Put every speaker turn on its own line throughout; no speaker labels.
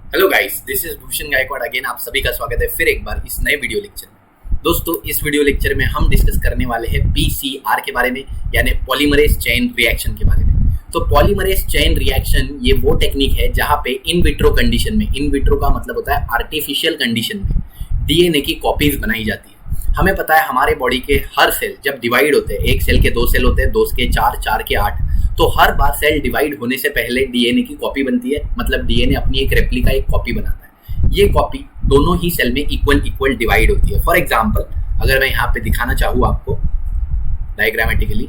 Hello guys, this is Bhushan Gaikwad again. आप सभी का स्वागत है फिर एक बार इस नए वीडियो लेक्चर में। दोस्तों, इस वीडियो लेक्चर में हम डिस्कस करने वाले हैं पीसीआर के बारे में, यानी पॉलीमरेज चेन रिएक्शन के बारे में। तो पॉलीमरेज चेन रिएक्शन ये वो टेक्निक है जहाँ पे इन विट्रो कंडीशन में, इन विट्रो का मतलब होता है आर्टिफिशियल कंडीशन में, डीएनए की कॉपीज बनाई जाती है। हमें पता है हमारे बॉडी के हर सेल जब डिवाइड होते हैं, एक सेल के 2 सेल होते हैं, 2 के 4, 4 के 8, तो हर बार सेल डिवाइड होने से पहले डीएनए की कॉपी बनती है। मतलब डीएनए अपनी एक रेप्लिका, एक कॉपी बनाता है। ये कॉपी दोनों ही सेल में इक्वल डिवाइड होती है। फॉर एग्जाम्पल, अगर मैं यहाँ पे दिखाना चाहूँ आपको डायग्रामेटिकली,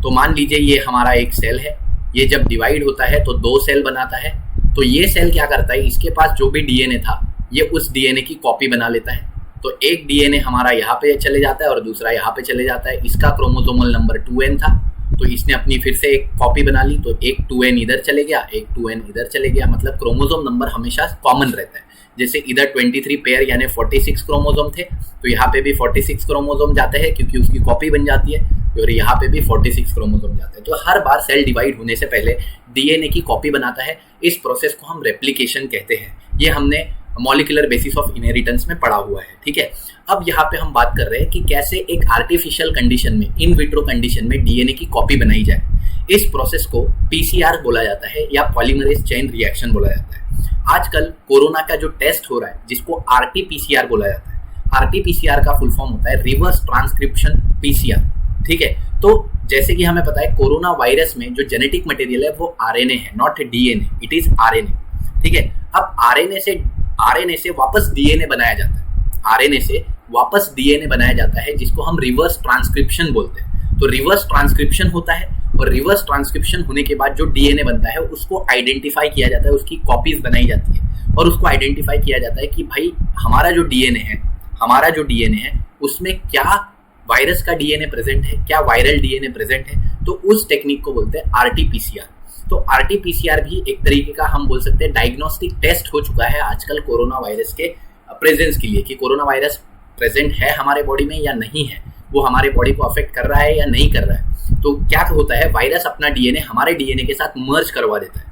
तो मान लीजिए ये हमारा एक सेल है। ये जब डिवाइड होता है तो 2 सेल बनाता है। तो ये सेल क्या करता है, इसके पास जो भी डीएनए था ये उस डीएनए की कॉपी बना लेता है। तो एक डीएनए हमारा यहाँ पे चले जाता है और दूसरा यहाँ पे चले जाता है। इसका क्रोमोसोमल नंबर 2n था, तो इसने अपनी फिर से एक कॉपी बना ली। तो एक 2n इधर चले गया, एक 2n इधर चले गया। मतलब क्रोमोसोम नंबर हमेशा कॉमन रहता है। जैसे इधर 23 पेयर यानी 46 क्रोमोसोम थे, तो यहाँ पे भी 46 क्रोमोसोम जाते हैं क्योंकि उसकी कॉपी बन जाती है। और यहाँ पे भी 46 क्रोमोसोम जाते हैं। तो हर बार सेल डिवाइड होने से पहले डीएनए की कॉपी बनाता है। इस प्रोसेस को हम रेप्लिकेशन कहते हैं। ये हमने मॉलिक्यूलर बेसिस ऑफ इनहेरिटेंस में पढ़ा हुआ है, ठीक है। अब यहाँ पे हम बात कर रहे हैं कि कैसे एक आर्टिफिशियल कंडीशन में, इन विट्रो कंडीशन में डीएनए की कॉपी बनाई जाए। इस प्रोसेस को पीसीआर बोला जाता है या पॉलीमरेज चेन रिएक्शन बोला जाता है। आजकल कोरोना का जो टेस्ट हो रहा है, जिसको आरटीपीसीआर बोला जाता है, आरटीपीसीआर का फुल फॉर्म होता है रिवर्स ट्रांसक्रिप्शन पीसीआर, ठीक है। तो जैसे कि हमें पता है कोरोना वायरस में जो जेनेटिक मटेरियल है वो आरएनए है, not DNA, it is RNA, ठीक है। अब आरएनए से वापस डीएनए बनाया जाता है। आरएनए से वापस डीएनए बनाया जाता है, जिसको हम रिवर्स ट्रांसक्रिप्शन बोलते हैं। तो रिवर्स ट्रांसक्रिप्शन होता है और रिवर्स ट्रांसक्रिप्शन होने के बाद जो डीएनए बनता है उसको आइडेंटिफाई किया जाता है, उसकी कॉपीज बनाई जाती है और उसको आइडेंटिफाई किया जाता है कि भाई हमारा जो डीएनए है उसमें क्या वायरस का डीएनए प्रेजेंट है, क्या वायरल डीएनए प्रेजेंट है। तो उस टेक्निक को बोलते हैं आरटीपीसीआर। तो आरटीपीसीआर भी एक तरीके का हम बोल सकते हैं डायग्नोस्टिक टेस्ट हो चुका है आजकल कोरोना वायरस के प्रेजेंस के लिए, कि कोरोना वायरस प्रेजेंट है हमारे बॉडी में या नहीं है, वो हमारे बॉडी को अफेक्ट कर रहा है या नहीं कर रहा है। तो क्या होता है, वायरस अपना डीएनए हमारे डीएनए के साथ मर्ज करवा देता है।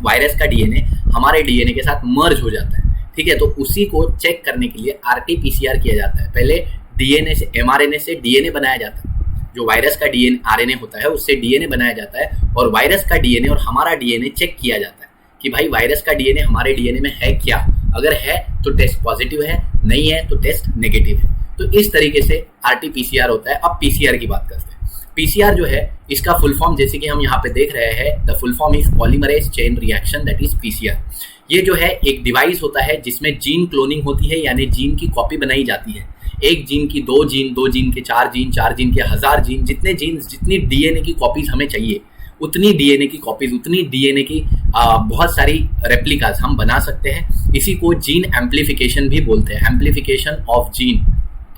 वायरस का डीएनए हमारे डीएनए के साथ मर्ज हो जाता है, ठीक है। तो उसी को चेक करने के लिए आरटीपीसीआर किया जाता है। पहले डीएनए से, एमआरएनए से डीएनए बनाया जाता है। जो वायरस का डीएनए आरएनए होता है उससे डीएनए बनाया जाता है और वायरस का डीएनए और हमारा डीएनए चेक किया जाता है कि भाई वायरस का डीएनए हमारे डीएनए में है क्या। अगर है तो टेस्ट पॉजिटिव है, नहीं है तो टेस्ट नेगेटिव है। तो इस तरीके से आरटीपीसीआर होता है। अब पीसीआर की बात करते हैं। पीसीआर जो है इसका फुल फॉर्म जैसे कि हम यहाँ पे देख रहे हैं, the full form is polymerase chain reaction, that is PCR. ये जो है एक डिवाइस होता है जिसमें जीन क्लोनिंग होती है, यानी जीन की कॉपी बनाई जाती है। एक जीन की 2 जीन, 2 जीन के 4 जीन, 4 जीन के 1000 जीन, जितनी डीएनए की कॉपीज हमें चाहिए उतनी डीएनए की कॉपीज, उतनी डीएनए की बहुत सारी रेप्लिकास हम बना सकते हैं। इसी को जीन एम्प्लीफिकेशन भी बोलते हैं, एम्प्लीफिकेशन ऑफ जीन,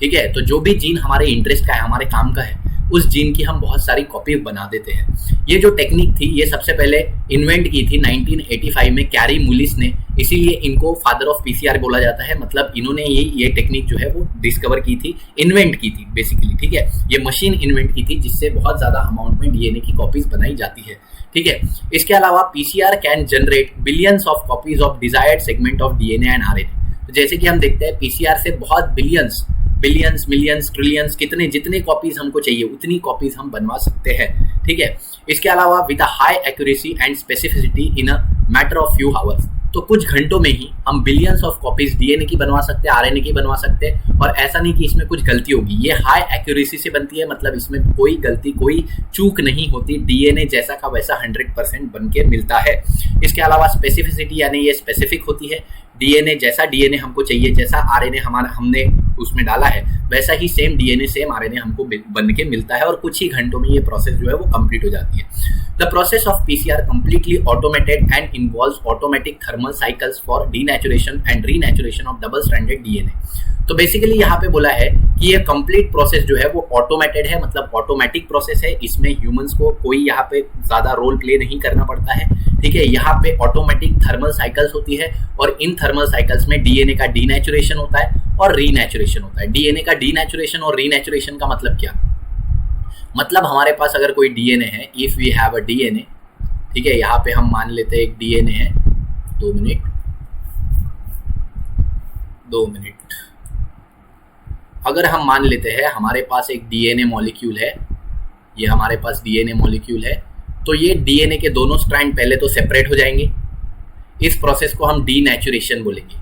ठीक है। तो जो भी जीन हमारे इंटरेस्ट का है, हमारे काम का है, उस जीन की हम बहुत सारी कॉपी बना देते हैं। ये जो टेक्निक थी ये सबसे पहले इन्वेंट की थी 1985 में कैरी मुलिस ने, इसीलिए इनको फादर ऑफ पीसीआर बोला जाता है। मतलब इन्होंने ये टेक्निक जो है वो डिस्कवर की थी, इन्वेंट की थी बेसिकली, ठीक है। ये मशीन इन्वेंट की थी जिससे बहुत ज्यादा अमाउंट में डीएनए की कॉपीज बनाई जाती है, ठीक है। इसके अलावा PCR can generate billions of copies of desired segment of DNA and RNA. तो जैसे कि हम देखते हैं पीसीआर से बहुत बिलियंस, मिलियंस, ट्रिलियंस, जितने कॉपीज हमको चाहिए उतनी कॉपीज हम बनवा सकते हैं, ठीक है। इसके अलावा with a high accuracy and specificity in a matter of few hours, तो कुछ घंटों में ही हम बिलियंस ऑफ कॉपीज डीएनए की बनवा सकते हैं, आरएनए की बनवा सकते हैं। और ऐसा नहीं कि इसमें कुछ गलती होगी, ये हाई एक्यूरेसी से बनती है, मतलब इसमें कोई गलती, कोई चूक नहीं होती। डीएनए जैसा का वैसा 100% बन के मिलता है। इसके अलावा स्पेसिफिसिटी यानी ये स्पेसिफिक होती है। डीएनए जैसा डीएनए हमको चाहिए, जैसा आरएनए हमने उसमें डाला है, वैसा ही सेम डीएनए सेम आरएनए हमको बन के मिलता है और कुछ ही घंटों में ये प्रोसेस जो है वो कंप्लीट हो जाती है। The process of PCR completely automated and involves automatic thermal cycles for denaturation and renaturation of double stranded DNA. तो बेसिकली यहाँ पे बोला है कि ये कंप्लीट प्रोसेस जो है वो ऑटोमेटेड है, मतलब ऑटोमेटिक प्रोसेस है। इसमें ह्यूमंस को कोई यहाँ पे ज्यादा रोल प्ले नहीं करना पड़ता है, ठीक है। यहाँ पे ऑटोमेटिक थर्मल साइकिल्स होती है और इन थर्मल साइकिल्स में डीएनए का डीनेचुरेशन होता है और रीनेचुरेशन होता है। डीएनए का डीनेचुरेशन और रीनेचुरेशन का मतलब क्या, मतलब हमारे पास अगर कोई डीएनए है, if we have a DNA, ठीक है। यहाँ पे हम मान लेते हैं एक डीएनए है, 2 मिनट, अगर हम मान लेते हैं हमारे पास एक डीएनए मॉलिक्यूल है, ये हमारे पास डीएनए मॉलिक्यूल है, तो ये डीएनए के दोनों स्ट्रैंड पहले तो सेपरेट हो जाएंगे। इस प्रोसेस को हम डीनेचुरेशन बोलेंगे।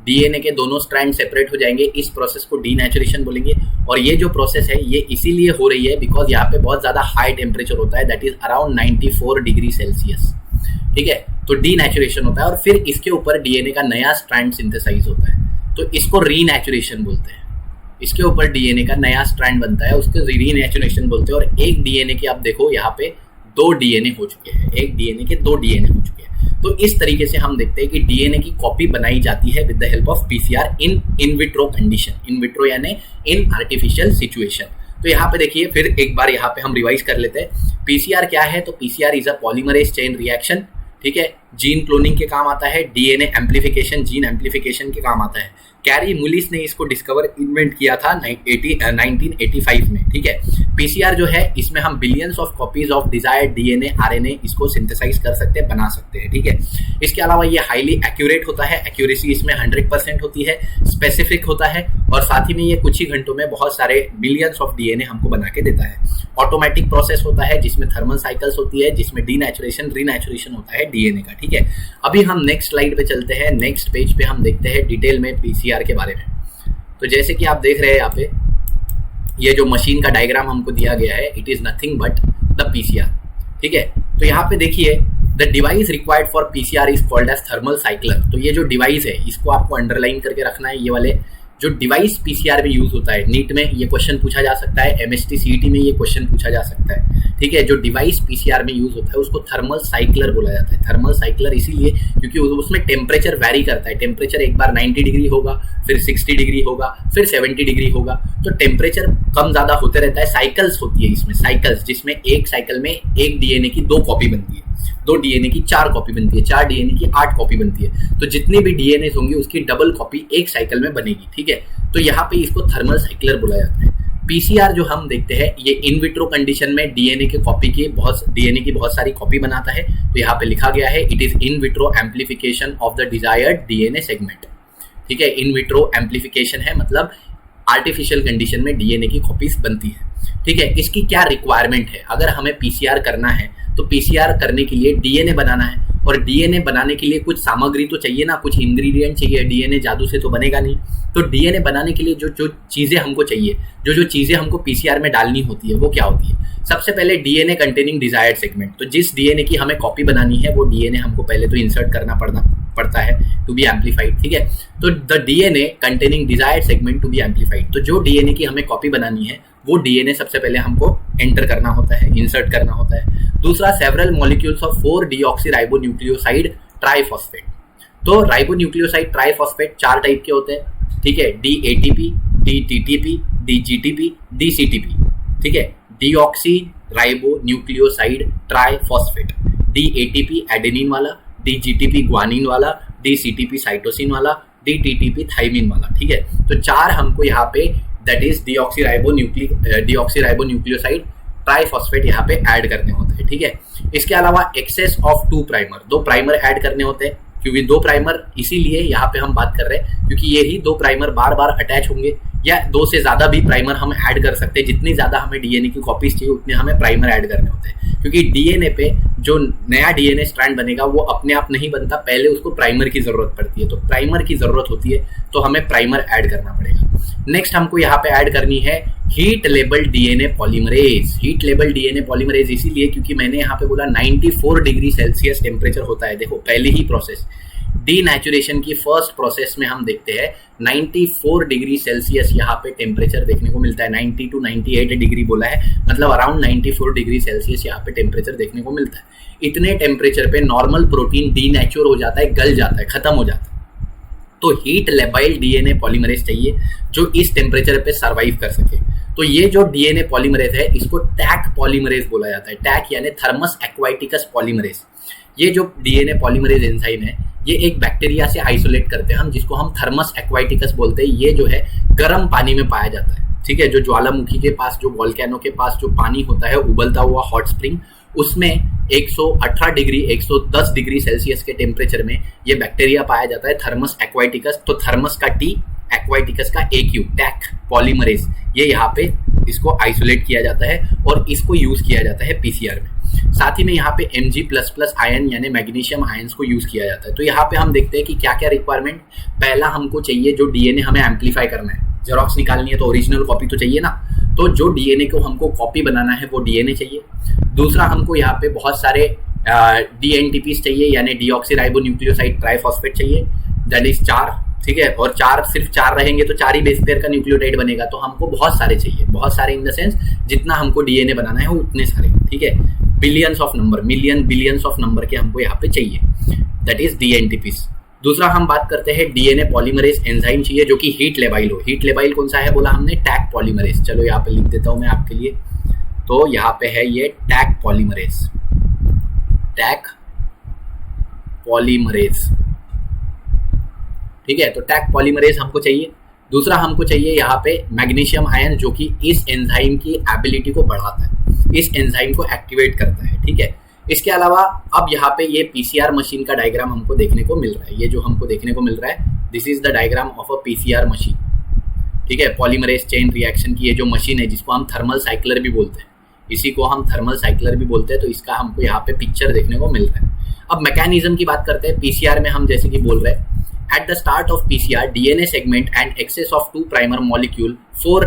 डीएनए के दोनों स्ट्रैंड सेपरेट हो जाएंगे, इस प्रोसेस को डीनेचुरेशन बोलेंगे। और ये जो प्रोसेस है ये इसीलिए हो रही है बिकॉज यहाँ पे बहुत ज़्यादा हाई टेम्परेचर होता है, that is around 94 degree Celsius. ठीक है, तो डीनेचुरेशन होता है और फिर इसके ऊपर डीएनए का नया स्ट्रैंड सिंथेसाइज होता है, तो इसको रीनेचुरेशन बोलते हैं। इसके ऊपर डीएनए का नया स्ट्रैंड बनता है, उसको रीनेचुरेशन बोलते हैं। और एक डीएनए के आप देखो यहाँ पे 2 डीएनए हो चुके हैं, एक डीएनए के 2 डीएनए हो चुके हैं। तो इस तरीके से हम देखते हैं कि डीएनए की कॉपी बनाई जाती है with the help of PCR in vitro condition, in vitro यानी इन आर्टिफिशियल सिचुएशन। तो यहाँ पे देखिए फिर एक बार यहाँ पे हम रिवाइज कर लेते हैं। पीसीआर क्या है, तो PCR is a polymerase chain reaction. ठीक है, जीन क्लोनिंग के काम आता है, डीएनए एम्प्लीफिकेशन, जीन एम्प्लीफिकेशन के काम आता है। कैरी मुलिस ने इसको डिस्कवर इन्वेंट किया था 1985 में। ठीक है, पीसीआर जो है इसमें हम billions of copies of desired DNA RNA इसको सिंथेसाइज कर सकते हैं, बना सकते हैं। ठीक है, इसके अलावा ये हाईली एक्यूरेट होता है, एक्यूरेसी इसमें 100% होती है, स्पेसिफिक होता है और साथ ही में ये कुछ ही घंटों में बहुत सारे बिलियंस ऑफ डीएनए हमको बना के देता है। ऑटोमेटिक प्रोसेस होता है जिसमें थर्मल साइकिल्स होती है, जिसमें डीनेचुरेशन रीनेचुरेशन होता है डीएनए का। ठीक है, अभी हम नेक्स्ट स्लाइड पे चलते हैं। नेक्स्ट पेज पे हम देखते हैं डिटेल में पीसीआर के बारे में। तो जैसे कि आप देख रहे हैं यहाँ पे ये जो मशीन का डायग्राम हमको दिया गया है, it is nothing but the PCR. ठीक है, तो यहाँ पे देखिए the device required for PCR is called as thermal cycler. तो ये जो डिवाइस है इसको आपको अंडरलाइन करके रखना है, ये वाले जो डिवाइस पीसीआर में यूज होता है। नीट में ये क्वेश्चन पूछा जा सकता है, एमएसटी सीईटी में ये क्वेश्चन पूछा जा सकता है। ठीक है, जो डिवाइस पीसीआर में यूज होता है उसको थर्मल साइक्लर बोला जाता है। थर्मल साइक्लर इसीलिए क्योंकि उसमें टेम्परेचर वैरी करता है। टेम्परेचर एक बार 90 डिग्री होगा, फिर 60 डिग्री होगा, फिर 70 डिग्री होगा, तो टेम्परेचर कम ज्यादा होते रहता है। साइकिल्स होती है इसमें, साइकिल्स, जिसमें एक साइकिल में एक डीएनए की 2 कॉपी बनती है, 2 डीएनए की 4 कॉपी बनती है, 4 डीएनए की 8 कॉपी बनती है। तो जितनी भी डीएनए होंगी उसकी डबल कॉपी एक साइकिल में बनेगी। ठीक है, तो यहाँ पे इसको थर्मल साइक्लर बोला जाता है। पीसीआर जो हम देखते हैं ये इन विट्रो कंडीशन में डीएनए की बहुत सारी कॉपी बनाता है। तो यहाँ पे लिखा गया है it is in vitro amplification of the desired DNA segment. ठीक है, इन विट्रो एम्प्लीफिकेशन है मतलब आर्टिफिशियल कंडीशन में डीएनए की कॉपीज बनती है। ठीक है, इसकी क्या रिक्वायरमेंट है, अगर हमें पीसीआर करना है तो पीसीआर करने के लिए डीएनए बनाना है, और डीएनए बनाने के लिए कुछ सामग्री तो चाहिए ना, कुछ इंग्रेडिएंट चाहिए। डीएनए जादू से तो बनेगा नहीं। तो डीएनए बनाने के लिए जो चीज़ें हमको चाहिए, जो चीज़ें हमको पीसीआर में डालनी होती है वो क्या होती है। सबसे पहले डीएनए कंटेनिंग डिजायर्ड सेगमेंट। तो जिस डीएनए की हमें कॉपी बनानी है वो डीएनए हमको पहले तो इंसर्ट करना पड़ता है टू बी एम्प्लीफाइड। ठीक है, तो the DNA containing desired segment to be amplified. तो जो डीएनए की हमें कॉपी बनानी है वो डीएनए सबसे पहले हमको एंटर करना होता है, इंसर्ट करना होता है। दूसरा, सेवरल मॉलिक्यूल्स ऑफ 4 डीऑक्सीराइबोन्यूक्लियोसाइड ट्राइफॉस्फेट। तो राइबोन्यूक्लियोसाइड ट्राइफॉस्फेट 4 टाइप के होते हैं। ठीक है, डीएटीपी, डीटीटीपी, डीजीटीपी, डीसीटीपी। ठीक है, डीऑक्सी राइबोन्यूक्लियोसाइड ट्राइफॉस्फेट। डीएटीपी एडेनिन वाला, डीजीटीपी ग्वानिन वाला, डीसीटीपी साइटोसिन वाला, डीटीटीपी थाइमिन वाला। ठीक है, तो 4 हमको यहाँ पे दैट इज डीऑक्सीराइबोन्यूक्लियोसाइड ट्राइफॉस्फेट यहाँ पे ऐड करने होते हैं। ठीक है, इसके अलावा excess of 2 primer, 2 primer add करने होते हैं। क्योंकि 2 प्राइमर इसीलिए यहाँ पे हम बात कर रहे हैं क्योंकि यही 2 प्राइमर बार बार अटैच होंगे, या 2 से ज्यादा भी प्राइमर हम ऐड कर सकते हैं। जितनी ज्यादा हमें डीएनए की कॉपीज चाहिए उतने हमें प्राइमर ऐड करने होते हैं। क्योंकि डीएनए पे जो नया डीएनए स्ट्रैंड बनेगा वो अपने आप नहीं बनता, पहले उसको प्राइमर की जरूरत पड़ती है। तो प्राइमर की जरूरत होती है तो हमें प्राइमर ऐड करना पड़ेगा। नेक्स्ट हमको यहाँ पे ऐड करनी है heat label DNA polymerase. Heat label DNA polymerase इसीलिए क्योंकि मैंने यहाँ पे बोला 94 डिग्री सेल्सियस टेम्परेचर होता है। देखो पहले ही प्रोसेस डीनेचुरेशन की फर्स्ट प्रोसेस में हम देखते हैं 94 डिग्री सेल्सियस यहाँ पे टेम्परेचर देखने को मिलता है। 90 to 98 डिग्री बोला है, मतलब अराउंड 94 डिग्री सेल्सियस यहाँ पे टेम्परेचर देखने को मिलता है। इतने टेम्परेचर पे नॉर्मल प्रोटीन डीनेचुर हो जाता है, गल जाता है, खत्म हो जाता है। तो हीट लेबाइल डीएनए पॉलीमरेज चाहिए जो इस टेम्परेचर पे सर्वाइव कर सके। तो ये जो डीएनए पॉलीमरेज है इसको टैक पॉलीमरेज बोला जाता है। टैक यानी थर्मस एक्वाइटिकस पॉलीमरेज। ये जो डीएनए पॉलीमरेज एंजाइम है ये एक बैक्टीरिया से आइसोलेट करते हैं हम, जिसको हम थर्मस एक्वाइटिकस बोलते हैं। ये जो है गर्म पानी में पाया जाता है। ठीक है, जो ज्वालामुखी के पास, जो वॉल्केनो के पास जो पानी होता है उबलता हुआ हॉट स्प्रिंग, उसमें 118 डिग्री 110 डिग्री सेल्सियस के टेम्परेचर में ये बैक्टीरिया पाया जाता है थर्मस एक्वाइटिकस। तो थर्मस का टी एक्वाटिकस का AQ टैक पॉलीमरेज, ये यहाँ पे इसको आइसोलेट किया जाता है और इसको यूज किया जाता है PCR में। साथ ही में यहाँ पे Mg++ आयन यानी मैग्नीशियम आयंस को यूज किया जाता है। तो यहाँ पे हम देखते हैं कि क्या क्या रिक्वायरमेंट, पहला हमको चाहिए जो DNA हमें एम्पलीफाई करना है, जेरोक्स निकालनी है तो ओरिजिनल कॉपी तो चाहिए ना, तो जो DNA को हमको कॉपी बनाना है वो DNA चाहिए। दूसरा हमको यहाँ पे बहुत सारे DNTPs चाहिए यानी डीऑक्सीराइबोन्यूक्लियोसाइड ट्राइफॉस्फेट चाहिए, दैट इज 4, ठीक है। और सिर्फ 4 रहेंगे तो 4 ही बेस पेयर का न्यूक्लियोटाइड बनेगा, तो हमको बहुत सारे चाहिए, बहुत सारे इन द सेंस जितना हमको DNA बनाना है वो उतने सारे, ठीक है। Billions of number, billions of number के हमको यहाँ पे चाहिए, दैट इज DNTPs। दूसरा हम बात करते हैं DNA पॉलीमरेज एंजाइम चाहिए जो कि हीट लेबाइल हो। हीट लेबाइल कौन सा है बोला हमने, टैक पॉलीमरेज। चलो यहाँ पे लिख देता हूँ मैं आपके लिए, तो यहाँ पे है ये टैक पॉलीमरेज, टैक पॉलीमरेज, ठीक है। तो टैक पॉलीमरेज हमको चाहिए। दूसरा हमको चाहिए यहाँ पे मैग्नीशियम आयन जो कि इस एंजाइम की एबिलिटी को बढ़ाता है, इस एंजाइम को एक्टिवेट करता है, ठीक है। इसके अलावा अब यहाँ पे ये PCR मशीन का डायग्राम हमको देखने को मिल रहा है, ये जो हमको देखने को मिल रहा है this is the diagram of a PCR machine, ठीक है। पॉलीमरेज चेन रिएक्शन की ये जो मशीन है जिसको हम थर्मल साइक्लर भी बोलते हैं, इसी को हम थर्मल साइक्लर भी बोलते हैं, तो इसका हमको यहाँ पे पिक्चर देखने को मिल रहा है। अब मैकेनिज्म की बात करते हैं। PCR में हम जैसे कि बोल रहे हैं, at the start of PCR, DNA segment and excess of 2' molecule, 4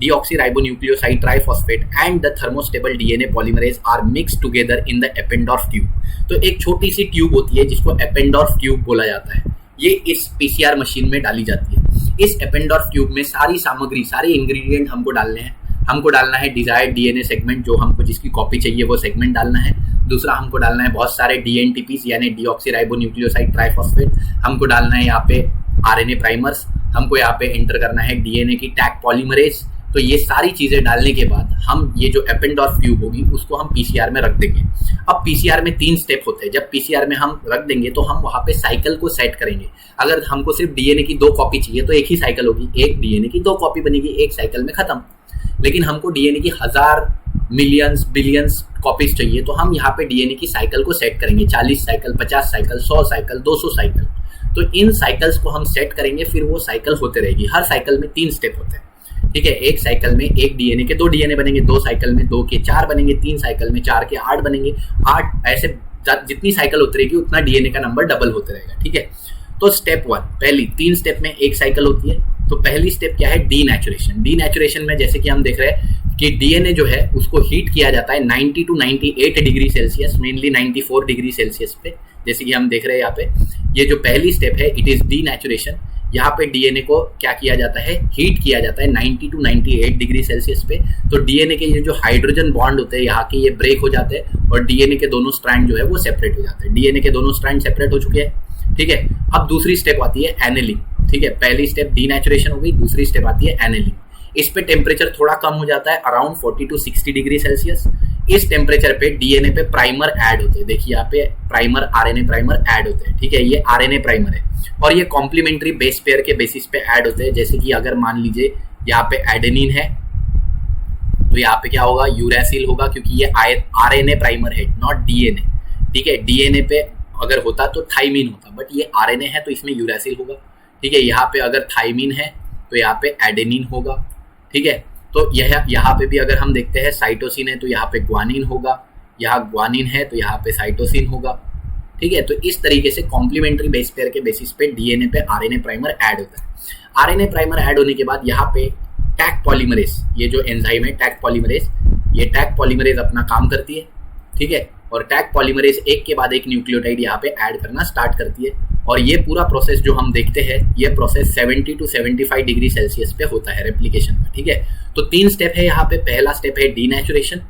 deoxyribonucleoside triphosphate and the thermostable DNA polymerase are mixed together in the Eppendorf tube। तो एक छोटी सी ट्यूब होती है जिसको Eppendorf ट्यूब बोला जाता है, ये इस PCR मशीन में डाली जाती है। इस Eppendorf ट्यूब में सारी सामग्री, सारे इंग्रेडिएंट हमको डालने हैं। हमको डालना है डिजायर्ड DNA सेगमेंट, जो हमको जिसकी कॉपी चाहिए वो सेगमेंट डालना है। दूसरा हमको डालना है बहुत सारे DNTPs यानी डीऑक्सीराइबोन्यूक्लियोसाइड ट्राइफॉस्फेट, हमको डालना है यहाँ पे RNA प्राइमर्स, हमको यहाँ पे एंटर करना है DNA की टैक पॉलीमरेज। तो ये सारी चीजें डालने के बाद हम ये जो Eppendorf ट्यूब होगी उसको हम PCR में रख देंगे। अब PCR में 3 स्टेप होते हैं। जब PCR में हम रख देंगे तो हम वहाँ पे साइकिल को सेट करेंगे। अगर हमको सिर्फ DNA की 2 कॉपी चाहिए तो एक ही साइकिल होगी, एक DNA की 2 कॉपी बनेगी, एक साइकिल में खत्म। लेकिन हमको DNA की 1000 मिलियंस बिलियंस कॉपीज चाहिए तो हम यहाँ पे DNA की साइकिल को सेट करेंगे, 40 साइकिल, 50 साइकिल, 100 साइकिल, 200 साइकिल। तो इन साइकिल्स को हम सेट करेंगे, फिर वो साइकिल होते रहेगी। हर साइकिल में 3 स्टेप होते हैं, ठीक है। एक साइकिल में एक DNA के 2 DNA बनेंगे, 2 साइकिल में 2 के 4 बनेंगे, 3 साइकिल में 4 के 8 बनेंगे, 8 ऐसे जितनी साइकिल होती रहेगी उतना DNA का नंबर डबल होते रहेगा, ठीक है। तो स्टेप 1, पहली 3 स्टेप में एक साइकिल होती है। तो पहली स्टेप क्या है, डीनेचुरेशन। डीनेचुरेशन में जैसे कि हम देख रहे हैं कि DNA जो है उसको हीट किया जाता है 90 to 98 degree Celsius, mainly 94 degree Celsius पे, जैसे कि हम देख रहे हैं यहाँ पे। ये जो पहली स्टेप है इट इज डीनेचुरेशन। यहाँ पे DNA को क्या किया जाता है, हीट किया जाता है 90 to 98 डिग्री सेल्सियस पे। तो DNA के ये जो हाइड्रोजन बॉन्ड होते हैं यहाँ के ये ब्रेक हो जाते हैं और DNA के दोनों स्ट्रैंड जो है वो सेपरेट हो जाते हैं। DNA के दोनों स्ट्रैंड सेपरेट हो चुके हैं, ठीक है। अब दूसरी स्टेप आती है एनेलिंग, ठीक है। पहली स्टेप डीनेचुरेशन हो गई, दूसरी स्टेप आती है एनेलिंग। इस पे टेम्परेचर थोड़ा कम हो जाता है, अराउंड 40 to 60 डिग्री सेल्सियस। इस टेम्परेचर पे DNA पे प्राइमर ऐड होते हैं। देखिए यहाँ पे प्राइमर, RNA प्राइमर ऐड होते हैं, ठीक है। ये RNA प्राइमर है और ये कॉम्प्लीमेंट्री बेस पेयर के बेसिस पे ऐड होते हैं। जैसे कि अगर मान लीजिए यहाँ पे एडेनिन है तो यहाँ पे क्या होगा, यूरैसिल होगा, क्योंकि ये RNA प्राइमर है, नॉट DNA, ठीक है। DNA पे अगर होता तो थाइमिन होता, बट ये RNA है तो इसमें यूरैसिल होगा, ठीक है। यहाँ पे अगर थाइमिन है तो यहाँ पे एडेनिन होगा, ठीक है। तो यहाँ पे भी अगर हम देखते हैं साइटोसिन है तो यहाँ पे ग्वानिन होगा, यहाँ ग्वानिन है तो यहाँ पे साइटोसिन होगा, ठीक है। तो इस तरीके से कॉम्प्लीमेंट्री बेस पेयर के बेसिस पे DNA पे RNA प्राइमर ऐड होता है। RNA प्राइमर ऐड होने के बाद यहाँ पे टैक पॉलीमरेज, ये जो एंजाइम है टैक पॉलीमरेज, ये टैक पॉलीमरेज अपना काम करती है, ठीक है। और टैक पॉलीमरेज एक के बाद एक न्यूक्लियोटाइड यहाँ पे ऐड करना स्टार्ट करती है। और ये पूरा प्रोसेस जो हम देखते हैं ये प्रोसेस 70 to 75 डिग्री सेल्सियस पे होता है रेप्लिकेशन का, ठीक है। तो 3 स्टेप है यहाँ पे। पहला स्टेप है डीनेचुरेशन,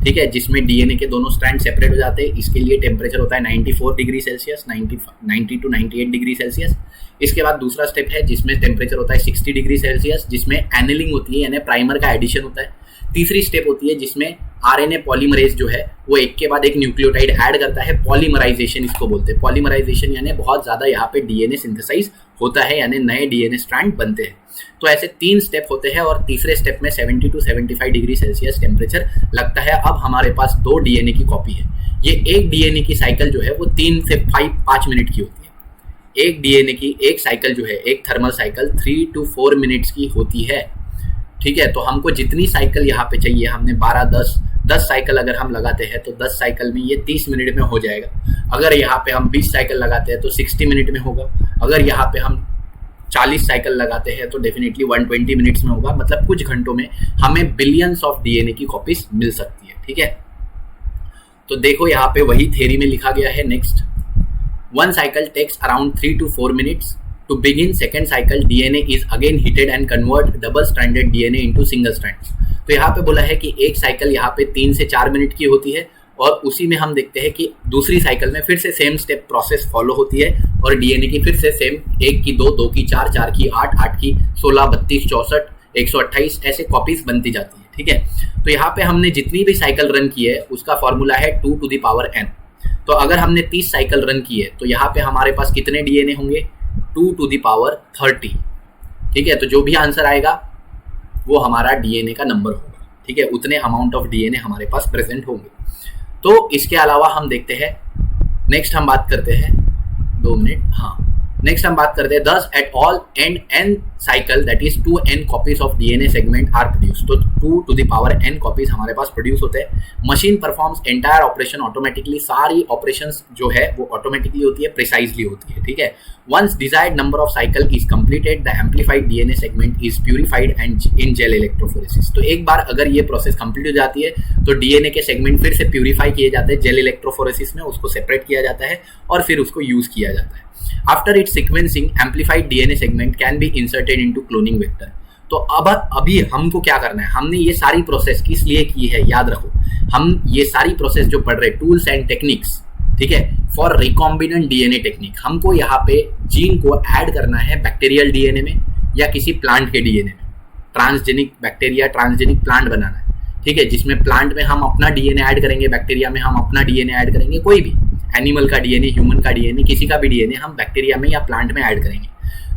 ठीक है, जिसमें DNA के दोनों स्ट्रैंड सेपरेट हो जाते हैं। इसके लिए टेम्परेचर होता है 94 degree Celsius, 90 to 98 degree Celsius. इसके बाद दूसरा स्टेप है जिसमें टेम्परेचर होता है 60 डिग्री सेल्सियस, जिसमें एनेलिंग होती है यानी प्राइमर का एडिशन होता है। तीसरी स्टेप होती है जिसमें RNA पॉलीमरेज जो है वो एक के बाद एक न्यूक्लियोटाइड ऐड करता है, पॉलीमराइजेशन इसको बोलते हैं। पॉलीमराइजेशन यानी बहुत ज़्यादा यहाँ पे DNA सिंथेसाइज होता है, यानी नए DNA स्ट्रैंड बनते हैं। तो ऐसे 3 स्टेप होते हैं और तीसरे स्टेप में 70 to 75 डिग्री सेल्सियस टेम्परेचर लगता है। अब हमारे पास 2 DNA की कॉपी है। ये एक DNA की साइकिल जो है वो 3 से 5 मिनट की होती है। एक डीएनए की एक साइकिल जो है, एक थर्मल साइकिल 3 to 4 मिनट्स की होती है। ठीक है, तो हमको जितनी साइकिल यहाँ पे चाहिए, हमने 10 साइकिल अगर हम लगाते हैं तो 10 साइकिल में ये 30 मिनट में हो जाएगा। अगर यहाँ पे हम 20 साइकिल लगाते हैं तो 60 मिनट में होगा। अगर यहाँ पे हम 40 साइकिल लगाते हैं तो डेफिनेटली 120 मिनट्स में होगा। मतलब कुछ घंटों में हमें बिलियंस ऑफ डीएनए की कॉपीज मिल सकती है। ठीक है, तो देखो यहाँ पे वही थ्योरी में लिखा गया है। Next, one cycle takes around 3 to 4 minutes to begin second cycle, DNA is again heated and convert double stranded DNA into single strands. तो यहाँ पे बोला है कि एक साइकिल यहाँ पे 3 से 4 मिनट की होती है और उसी में हम देखते हैं कि दूसरी साइकिल में फिर से सेम स्टेप प्रोसेस फॉलो होती है और डीएनए की फिर से सेम 1 की 2, 2 की 4, 4 की 8, 8 की 16, 32, 64, 128 ऐसे कॉपीज बनती जाती है। ठीक है, तो यहाँ पे हमने जितनी भी साइकिल रन की है उसका फॉर्मूला है 2 to the power n। तो अगर हमने 30 साइकिल रन की है तो यहाँ पे हमारे पास कितने डीएनए होंगे? 2 to the power 30। ठीक है, तो जो भी आंसर आएगा वो हमारा डीएनए का नंबर होगा। ठीक है, उतने अमाउंट ऑफ डीएनए हमारे पास प्रेजेंट होंगे। तो इसके अलावा हम देखते हैं, नेक्स्ट हम बात करते हैं 2 मिनट, हाँ नेक्स्ट हम बात करते हैं thus at all end n cycle that is 2n copies of DNA segment are produce. तो 2 to the power n copies हमारे पास प्रोड्यूस होते हैं। Machine performs entire operation automatically, सारी ऑपरेशंस जो है वो ऑटोमेटिकली होती है, प्रिसाइजली होती है। ठीक है, once desired number of cycle is completed the amplified DNA segment is purified and in gel electrophoresis. तो एक बार अगर ये प्रोसेस कंप्लीट हो जाती है तो डीएनए के सेगमेंट फिर से प्यूरिफाई किए जाते हैं जेल इलेक्ट्रोफोरेसिस में, उसको सेपरेट किया जाता है और फिर उसको यूज किया जाता है। After its sequencing, amplified DNA segment can be inserted into cloning vector। तो अब अभी हमको क्या करना है, हमने ये सारी प्रोसेस किस लिए की है याद रखो। हम ये सारी प्रोसेस जो पढ़ रहे टूल्स एंड टेक्निक्स, ठीक है, फॉर रिकॉम्बिनेंट डीएनए टेक्निक, हमको यहाँ पे जीन को ऐड करना है बैक्टीरियल डीएनए में या किसी प्लांट के डीएनए में। ट्रांसजेनिक बैक्टीरिया, ट्रांसजेनिक प्लांट बनाना है। ठीक है, जिसमें प्लांट में हम अपना डीएनए ऐड करेंगे, बैक्टीरिया में हम अपना डीएनए ऐड करेंगे, कोई भी एनिमल का डीएनए, ह्यूमन का डीएनए, किसी का भी डीएनए हम बैक्टीरिया में या प्लांट में ऐड करेंगे।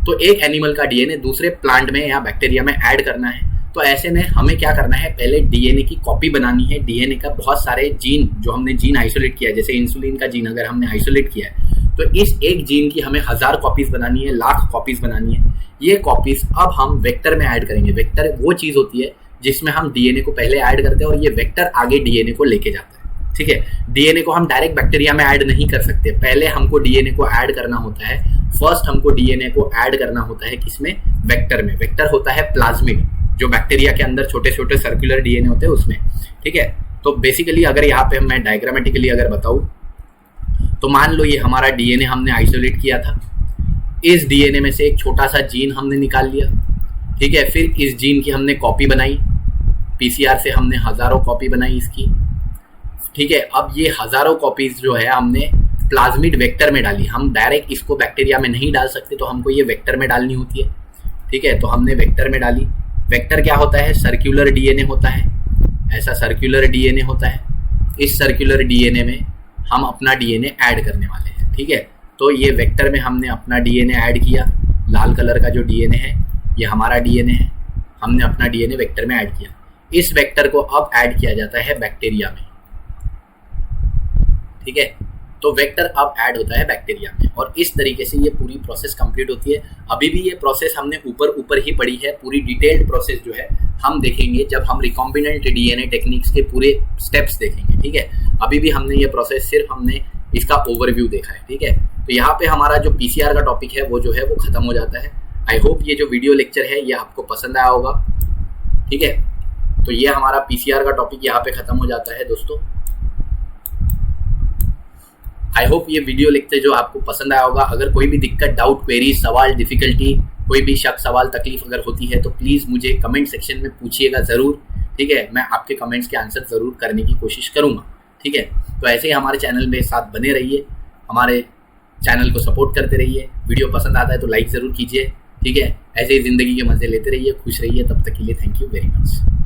तो एक एनिमल का डीएनए दूसरे प्लांट में या बैक्टीरिया में ऐड करना है। तो ऐसे में हमें क्या करना है, पहले डीएनए की कॉपी बनानी है। डीएनए का बहुत सारे जीन, जो हमने जीन आइसोलेट किया है, जैसे इंसुलिन का जीन अगर हमने आइसोलेट किया है तो इस एक जीन की हमें 1000 कॉपीज बनानी है, लाख कॉपीज बनानी है। ये कॉपीज अब हम वेक्टर में ऐड करेंगे। वेक्टर वो चीज होती है जिसमें हम डीएनए को पहले ऐड करते हैं और ये वेक्टर आगे डीएनए को लेके जाता है। ठीक है, डीएनए को हम डायरेक्ट बैक्टीरिया में ऐड नहीं कर सकते, पहले हमको डीएनए को ऐड करना होता है। फर्स्ट हमको डीएनए को ऐड करना होता है किसमें? वेक्टर में। वेक्टर होता है प्लाज्मिड, जो बैक्टीरिया के अंदर छोटे छोटे सर्कुलर डीएनए होते हैं उसमें। ठीक है, तो बेसिकली अगर यहाँ पे मैं डायग्रामेटिकली अगर बताऊँ तो मान लो ये हमारा डीएनए हमने आइसोलेट किया था। इस डीएनए में से एक छोटा सा जीन हमने निकाल लिया। ठीक है, फिर इस जीन की हमने कॉपी बनाई, पीसीआर से हमने हजारों कॉपी बनाई इसकी। ठीक है, अब ये हजारों कॉपीज जो है हमने प्लाज्मिड वेक्टर में डाली। हम डायरेक्ट इसको बैक्टीरिया में नहीं डाल सकते, तो हमको ये वेक्टर में डालनी होती है। ठीक है, तो हमने वेक्टर में डाली। वेक्टर क्या होता है? सर्कुलर डीएनए होता है, ऐसा सर्कुलर डीएनए होता है। इस सर्कुलर डीएनए में हम अपना डीएनए ऐड करने वाले हैं। ठीक है, तो ये वेक्टर में हमने अपना डीएनए ऐड किया। लाल कलर का जो डीएनए है ये हमारा डीएनए है, हमने अपना डीएनए वेक्टर में ऐड किया। इस वेक्टर को अब ऐड किया जाता है बैक्टीरिया में। ठीक है, तो वेक्टर अब ऐड होता है बैक्टीरिया में और इस तरीके से ये पूरी प्रोसेस कंप्लीट होती है। अभी भी ये प्रोसेस हमने ऊपर ही पढ़ी है, पूरी डिटेल्ड प्रोसेस जो है हम देखेंगे जब हम रिकॉम्बिनेंट डीएनए टेक्निक्स के पूरे स्टेप्स देखेंगे। ठीक है, अभी भी हमने ये प्रोसेस सिर्फ हमने इसका ओवरव्यू देखा है। ठीक है, तो यहाँ पे हमारा जो पीसीआर का टॉपिक है वो जो है वो खत्म हो जाता है। आई होप ये जो वीडियो लेक्चर है ये आपको पसंद आया होगा। ठीक है, तो ये हमारा पीसीआर का टॉपिक यहाँ पे खत्म हो जाता है दोस्तों। आई होप ये वीडियो लेक्चर जो आपको पसंद आया होगा। अगर कोई भी दिक्कत, डाउट, क्वेरी, सवाल, डिफिकल्टी, कोई भी शक, सवाल, तकलीफ अगर होती है तो प्लीज़ मुझे कमेंट सेक्शन में पूछिएगा ज़रूर। ठीक है, मैं आपके कमेंट्स के आंसर ज़रूर करने की कोशिश करूँगा। ठीक है, तो ऐसे ही हमारे चैनल में साथ बने रहिए, हमारे चैनल को सपोर्ट करते रहिए। वीडियो पसंद आता है तो लाइक ज़रूर कीजिए। ठीक है, ऐसे ही ज़िंदगी के मज़े लेते रहिए, खुश रहिए। तब तक के लिए थैंक यू वेरी मच।